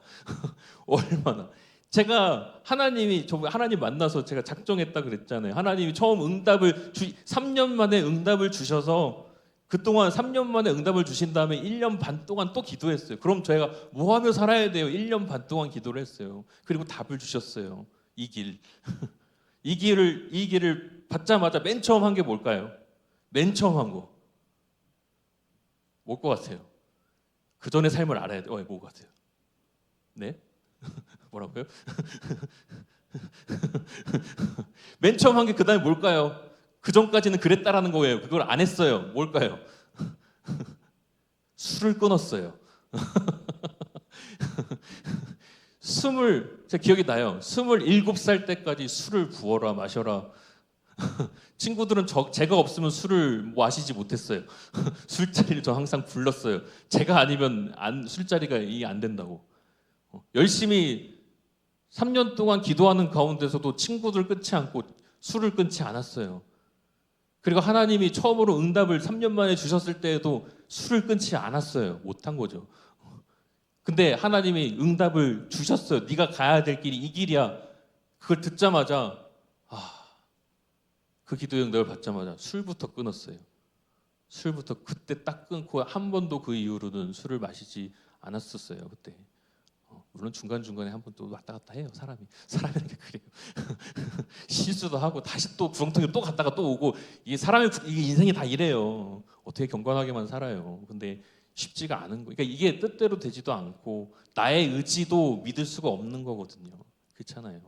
S5: 얼마나 제가 하나님 만나서 제가 작정했다 그랬잖아요. 하나님이 처음 3년 만에 응답을 주셔서 그동안 3년 만에 응답을 주신 다음에 1년 반 동안 또 기도했어요. 그럼 저희가 뭐 하며 살아야 돼요? 1년 반 동안 기도를 했어요. 그리고 답을 주셨어요. 이 길. 이 길을 받자마자 맨 처음 한 게 뭘까요? 맨 처음 한 거. 뭘 것 같아요? 그 전의 삶을 알아야 돼요. 뭐 같아요? 네? 뭐라고요? 맨 처음 한 게 그 다음에 뭘까요? 그 전까지는 그랬다라는 거예요. 그걸 안 했어요. 뭘까요? 술을 끊었어요. 제가 기억이 나요. 27살 때까지 술을 부어라 마셔라. 친구들은 제가 없으면 술을 마시지 못했어요. 술자리를 저 항상 불렀어요. 제가 아니면 술자리가 이게 안 된다고. 열심히 3년 동안 기도하는 가운데서도 친구들 끊지 않고 술을 끊지 않았어요. 그리고 하나님이 처음으로 응답을 3년 만에 주셨을 때에도 술을 끊지 않았어요. 못한 거죠. 근데 하나님이 응답을 주셨어요. 네가 가야 될 길이 이 길이야. 그걸 듣자마자 그 기도의 응답을 받자마자 술부터 끊었어요. 술부터 그때 딱 끊고 한 번도 그 이후로는 술을 마시지 않았었어요. 그때. 물론 중간중간에 한 번 또 왔다 갔다 해요. 사람이니까 그래요. 실수도 하고 다시 또 구렁텅이로 또 갔다가 또 오고 이게 이게 인생이 다 이래요. 어떻게 경건하게만 살아요. 근데 쉽지가 않은 거. 그러니까 이게 뜻대로 되지도 않고 나의 의지도 믿을 수가 없는 거거든요. 그렇잖아요.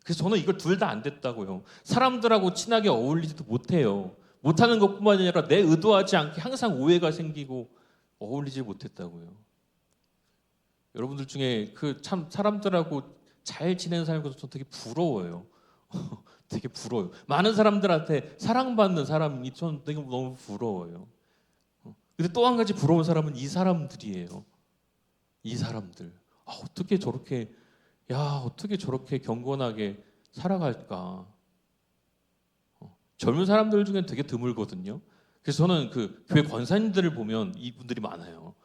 S5: 그래서 저는 이걸 둘 다 안 됐다고요. 사람들하고 친하게 어울리지도 못해요. 못하는 것뿐만 아니라 내 의도하지 않게 항상 오해가 생기고 어울리지 못했다고요. 여러분들 중에 참 사람들하고 잘 지내는 사람이 저는 되게 부러워요. 되게 부러워요. 많은 사람들한테 사랑받는 사람이 저는 되게 너무 부러워요. 근데 또 한 가지 부러운 사람은 이 사람들이에요. 이 사람들. 어떻게 저렇게 경건하게 살아갈까? 젊은 사람들 중에 되게 드물거든요. 그래서 저는 그 교회 권사님들을 보면 이분들이 많아요.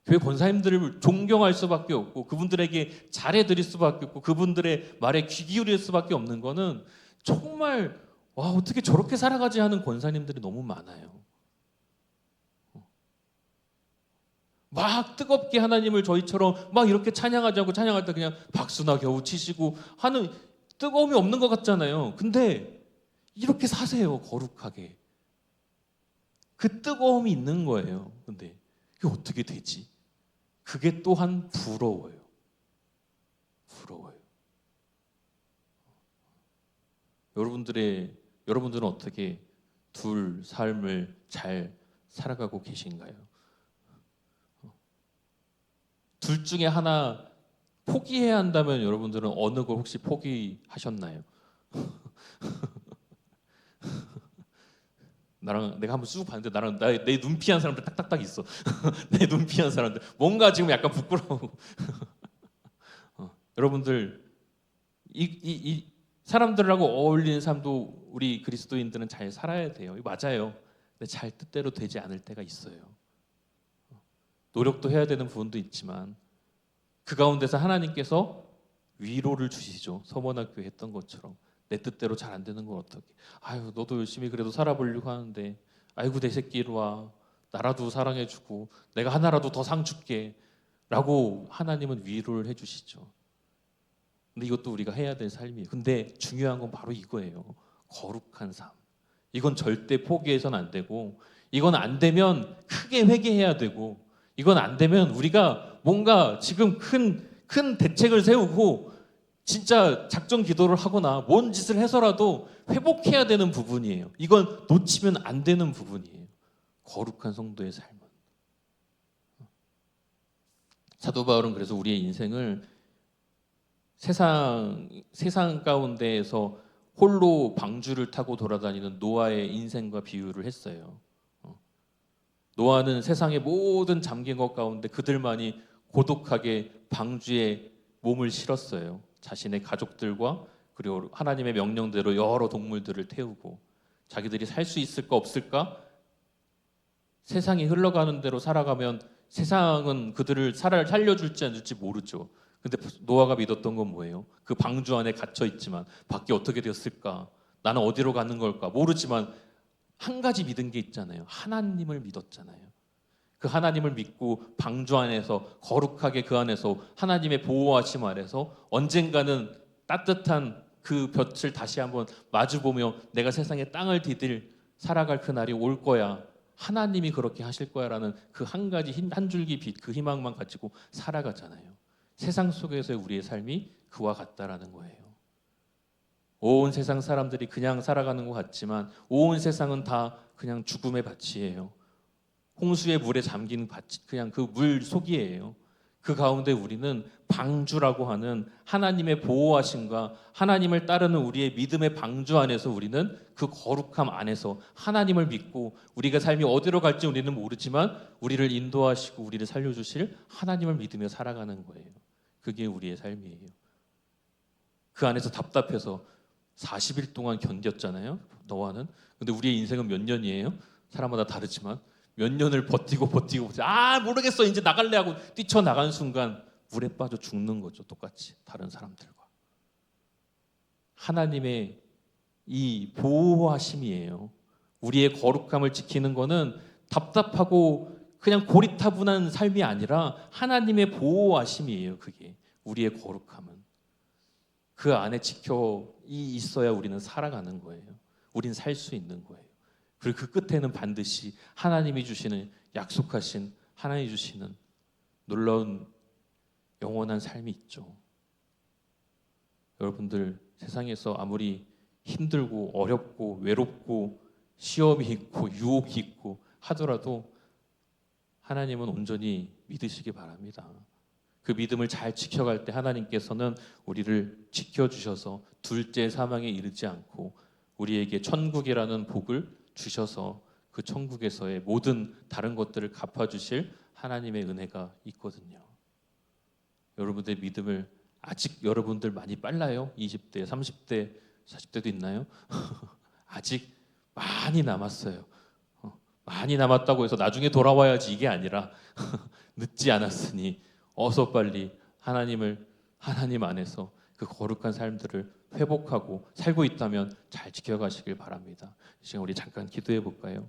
S5: 교회 권사님들을 존경할 수밖에 없고 그분들에게 잘해드릴 수밖에 없고 그분들의 말에 귀 기울일 수밖에 없는 거는 정말 어떻게 저렇게 살아가지 하는 권사님들이 너무 많아요. 막 뜨겁게 하나님을 저희처럼 막 이렇게 찬양하지 않고 찬양할 때 그냥 박수나 겨우 치시고 하는 뜨거움이 없는 것 같잖아요. 근데 이렇게 사세요. 거룩하게. 그 뜨거움이 있는 거예요. 근데 그게 어떻게 되지? 그게 또한 부러워요. 여러분들은 어떻게 둘 삶을 잘 살아가고 계신가요? 둘 중에 하나 포기해야 한다면 여러분들은 어느 걸 혹시 포기하셨나요? 내가 한번 쭉 봤는데 내 눈 피한 사람들 딱딱딱 있어. 내 눈 피한 사람들 뭔가 지금 약간 부끄러워. 여러분들 이 사람들하고 어울리는 삶도 우리 그리스도인들은 잘 살아야 돼요. 맞아요. 근데 잘 뜻대로 되지 않을 때가 있어요. 노력도 해야 되는 부분도 있지만 그 가운데서 하나님께서 위로를 주시죠. 서머나교회 했던 것처럼 내 뜻대로 잘 안 되는 건 어떻게? 너도 열심히 그래도 살아보려고 하는데 아이고 내 새끼 이리 와. 나라도 사랑해주고 내가 하나라도 더 상 줄게 라고 하나님은 위로를 해주시죠. 근데 이것도 우리가 해야 될 삶이에요. 근데 중요한 건 바로 이거예요. 거룩한 삶. 이건 절대 포기해서는 안 되고 이건 안 되면 크게 회개해야 되고 이건 안 되면 우리가 뭔가 지금 큰 대책을 세우고 진짜 작전 기도를 하거나 뭔 짓을 해서라도 회복해야 되는 부분이에요. 이건 놓치면 안 되는 부분이에요. 거룩한 성도의 삶은. 사도 바울은 그래서 우리의 인생을 세상 가운데에서 홀로 방주를 타고 돌아다니는 노아의 인생과 비유를 했어요. 노아는 세상의 모든 잠긴 것 가운데 그들만이 고독하게 방주에 몸을 실었어요. 자신의 가족들과 그리고 하나님의 명령대로 여러 동물들을 태우고 자기들이 살 수 있을까 없을까? 세상이 흘러가는 대로 살아가면 세상은 그들을 살려줄지 안 줄지 모르죠. 근데 노아가 믿었던 건 뭐예요? 그 방주 안에 갇혀 있지만 밖에 어떻게 되었을까? 나는 어디로 가는 걸까? 모르지만 한 가지 믿은 게 있잖아요. 하나님을 믿었잖아요. 그 하나님을 믿고 방주 안에서 거룩하게 그 안에서 하나님의 보호하심 아래서 언젠가는 따뜻한 그 볕을 다시 한번 마주보며 내가 세상의 땅을 디딜 살아갈 그 날이 올 거야. 하나님이 그렇게 하실 거야라는 그 한 가지 한 줄기 빛, 그 희망만 가지고 살아가잖아요. 세상 속에서의 우리의 삶이 그와 같다라는 거예요. 온 세상 사람들이 그냥 살아가는 것 같지만 온 세상은 다 그냥 죽음의 밭이에요. 홍수의 물에 잠긴 밭, 그냥 그 물 속이에요. 그 가운데 우리는 방주라고 하는 하나님의 보호하심과 하나님을 따르는 우리의 믿음의 방주 안에서 우리는 그 거룩함 안에서 하나님을 믿고 우리가 삶이 어디로 갈지 우리는 모르지만 우리를 인도하시고 우리를 살려주실 하나님을 믿으며 살아가는 거예요. 그게 우리의 삶이에요. 그 안에서 답답해서 40일 동안 견뎠잖아요. 노아는. 근데 우리의 인생은 몇 년이에요? 사람마다 다르지만 몇 년을 버티고 모르겠어 이제 나갈래 하고 뛰쳐나간 순간 물에 빠져 죽는 거죠. 똑같이 다른 사람들과. 하나님의 이 보호하심이에요. 우리의 거룩함을 지키는 거는 답답하고 그냥 고리타분한 삶이 아니라 하나님의 보호하심이에요. 그게 우리의 거룩함은. 그 안에 지켜 있어야 우리는 살아가는 거예요. 우린 살 수 있는 거예요. 그리고 그 끝에는 반드시 하나님이 주시는 약속하신 하나님이 주시는 놀라운 영원한 삶이 있죠. 여러분들 세상에서 아무리 힘들고 어렵고 외롭고 시험이 있고 유혹이 있고 하더라도 하나님은 온전히 믿으시기 바랍니다. 그 믿음을 잘 지켜갈 때 하나님께서는 우리를 지켜주셔서 둘째 사망에 이르지 않고 우리에게 천국이라는 복을 주셔서 그 천국에서의 모든 다른 것들을 갚아주실 하나님의 은혜가 있거든요. 여러분들의 믿음을 아직 여러분들 많이 빨라요? 20대, 30대, 40대도 있나요? 아직 많이 남았어요. 많이 남았다고 해서 나중에 돌아와야지 이게 아니라 늦지 않았으니 어서 빨리 하나님 안에서 그 거룩한 삶들을 회복하고 살고 있다면 잘 지켜가시길 바랍니다. 이 시간 우리 잠깐 기도해 볼까요?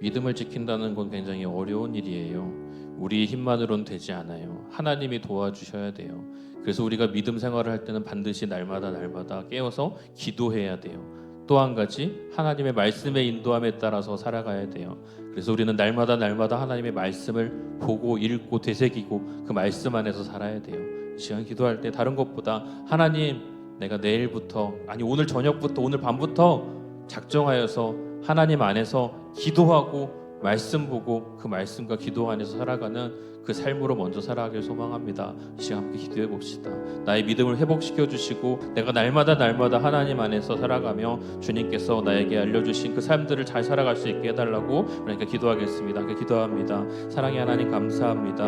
S5: 믿음을 지킨다는 건 굉장히 어려운 일이에요. 우리 힘만으로는 되지 않아요. 하나님이 도와주셔야 돼요. 그래서 우리가 믿음 생활을 할 때는 반드시 날마다 깨어서 기도해야 돼요. 또 한 가지 하나님의 말씀의 인도함에 따라서 살아가야 돼요. 그래서 우리는 날마다 하나님의 말씀을 보고 읽고 되새기고 그 말씀 안에서 살아야 돼요. 이 시간 기도할 때 다른 것보다 하나님 내가 내일부터 오늘 저녁부터 오늘 밤부터 작정하여서 하나님 안에서 기도하고 말씀 보고 그 말씀과 기도 안에서 살아가는 그 삶으로 먼저 살아가길 소망합니다. 이 시간 함께 기도해 봅시다. 나의 믿음을 회복시켜 주시고 내가 날마다 하나님 안에서 살아가며 주님께서 나에게 알려주신 그 삶들을 잘 살아갈 수 있게 해달라고 그러니까 기도하겠습니다. 함께 기도합니다. 사랑의 하나님 감사합니다.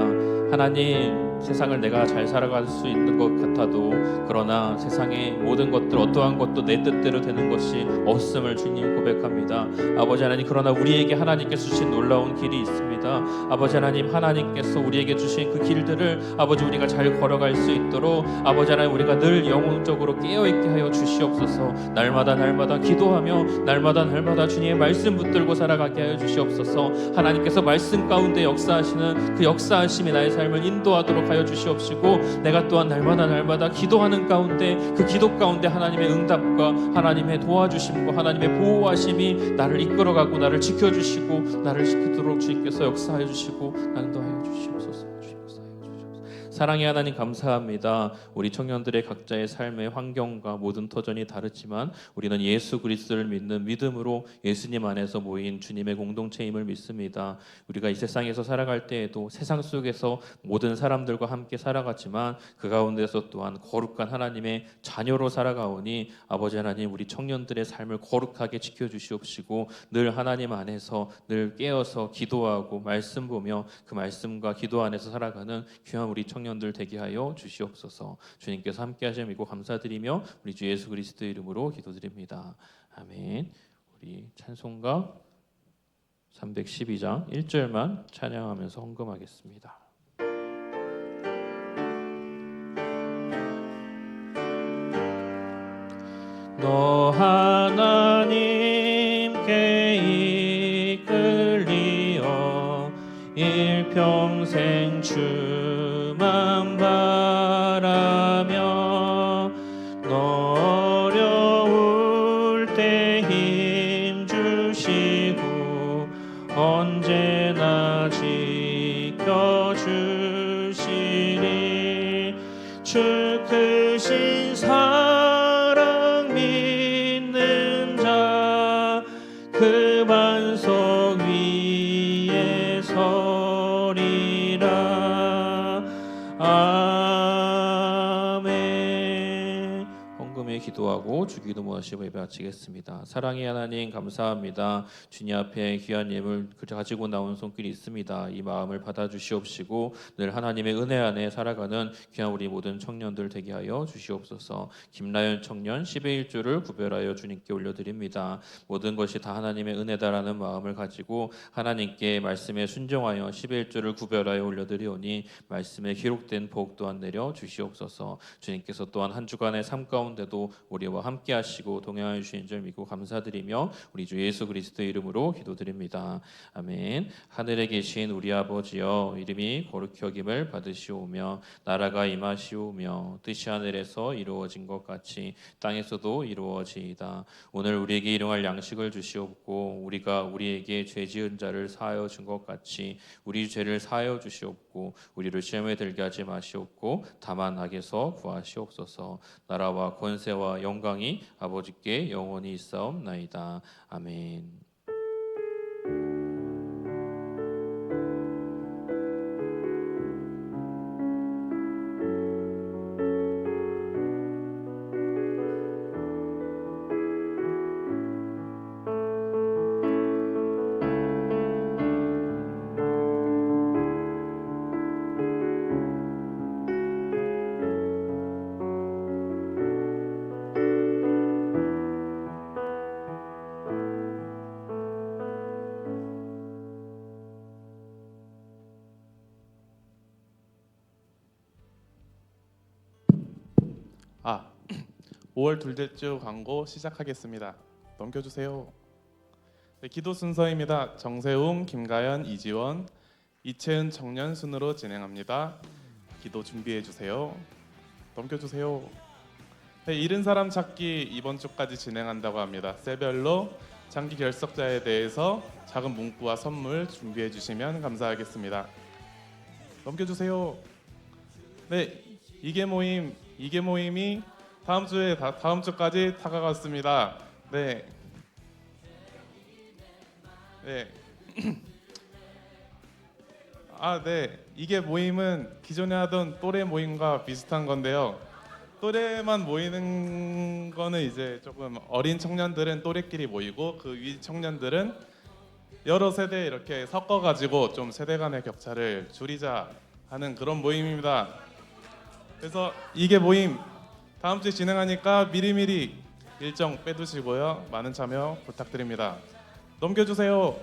S5: 하나님 세상을 내가 잘 살아갈 수 있는 것 같아도 그러나 세상의 모든 것들 어떠한 것도 내 뜻대로 되는 것이 없음을 주님 고백합니다. 아버지 하나님 그러나 우리에게 하나님께서 주신 놀라운 길이 있습니다. 아버지 하나님 하나님께서 우리에게 주신 그 길들을 아버지 우리가 잘 걸어갈 수 있도록 아버지 하나님 우리가 늘 영혼적으로 깨어있게 하여 주시옵소서. 날마다 기도하며 날마다 주님의 말씀 붙들고 살아가게 하여 주시옵소서. 하나님께서 말씀 가운데 역사하시는 그 역사하심이 나의 삶을 인도하도록 하여 주시옵시고 내가 또한 날마다 기도하는 가운데 그 기도 가운데 하나님의 응답과 하나님의 도와주심과 하나님의 보호하심이 나를 이끌어가고 나를 지켜주시고 나를 지키도록 주님께서 역사하여 주시고 인도하여 주시옵소서. 사랑의 하나님 감사합니다. 우리 청년들의 각자의 삶의 환경과 모든 터전이 다르지만 우리는 예수 그리스도를 믿는 믿음으로 예수님 안에서 모인 주님의 공동체임을 믿습니다. 우리가 이 세상에서 살아갈 때에도 세상 속에서 모든 사람들과 함께 살아갔지만 그 가운데서 또한 거룩한 하나님의 자녀로 살아가오니 아버지 하나님 우리 청년들의 삶을 거룩하게 지켜주시옵시고 늘 하나님 안에서 늘 깨어서 기도하고 말씀 보며 그 말씀과 기도 안에서 살아가는 귀한 우리 청년들 되게 하여 주시옵소서. 주님께서 함께 하심을 믿고 감사드리며 우리 주 예수 그리스도의 이름으로 기도드립니다. 아멘. 우리 찬송가 312장 1절만 찬양하면서 헌금하겠습니다. 너 하나님께 이끌리어 일평생 주만 바라며 너 어려울 때 힘 주시고 언제나 지켜주시리 주 크신 사랑 믿는 자 그 반석 위에 서리라. 아멘. 헌금에 기도하고 주기도 모시고 예배 마치겠습니다. 사랑의 하나님 감사합니다. 주님 앞에 귀한 예물 가지고 나온 손길이 있습니다. 이 마음을 받아주시옵시고 늘 하나님의 은혜 안에 살아가는 귀한 우리 모든 청년들 되게 하여 주시옵소서. 김나연 청년 10의 1조를 구별하여 주님께 올려드립니다. 모든 것이 다 하나님의 은혜다라는 마음을 가지고 하나님께 말씀에 순종하여 10의 1조를 구별하여 올려드리오니 말씀에 기록된 복 또한 내려 주시옵소서. 주님께서 또한 한 주간의 삶 가운데도 우리와 함께 하시고 동행하여 주신 줄 믿고 감사드리며 우리 주 예수 그리스도의 이름으로 기도드립니다. 아멘. 하늘에 계신 우리 아버지여 이름이 거룩히 여김을 받으시오며 나라가 임하시오며 뜻이 하늘에서 이루어진 것 같이 땅에서도 이루어지이다. 오늘 우리에게 일용할 양식을 주시옵고 우리가 우리에게 죄 지은 자를 사하여 준 것 같이 우리 죄를 사하여 주시옵고 우리를 시험에 들게 하지 마시옵고 다만 악에서 구하시옵소서. 나라와 권세와 영광이 아버지께 영원히 있사옵나이다. 아멘.
S6: 아, 5월 둘째 주 광고 시작하겠습니다. 넘겨주세요. 네, 기도 순서입니다. 정세웅, 김가연, 이지원, 이채은 청년 순으로 진행합니다. 기도 준비해 주세요. 넘겨주세요. 네, 잃은 사람 찾기 이번 주까지 진행한다고 합니다. 세별로 장기 결석자에 대해서 작은 문구와 선물 준비해 주시면 감사하겠습니다. 넘겨주세요. 네, 이계 모임이 다음 주까지 다가갔습니다. 네. 네. 이계 모임은 기존에 하던 또래 모임과 비슷한 건데요. 또래만 모이는 거는 이제 조금 어린 청년들은 또래끼리 모이고 그 위 청년들은 여러 세대 이렇게 섞어가지고 좀 세대 간의 격차를 줄이자 하는 그런 모임입니다. 그래서 이게 모임 다음 주에 진행하니까 미리미리 일정 빼두시고요. 많은 참여 부탁드립니다. 넘겨주세요.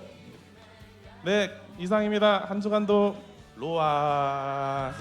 S6: 네, 이상입니다. 한 주간도 로아.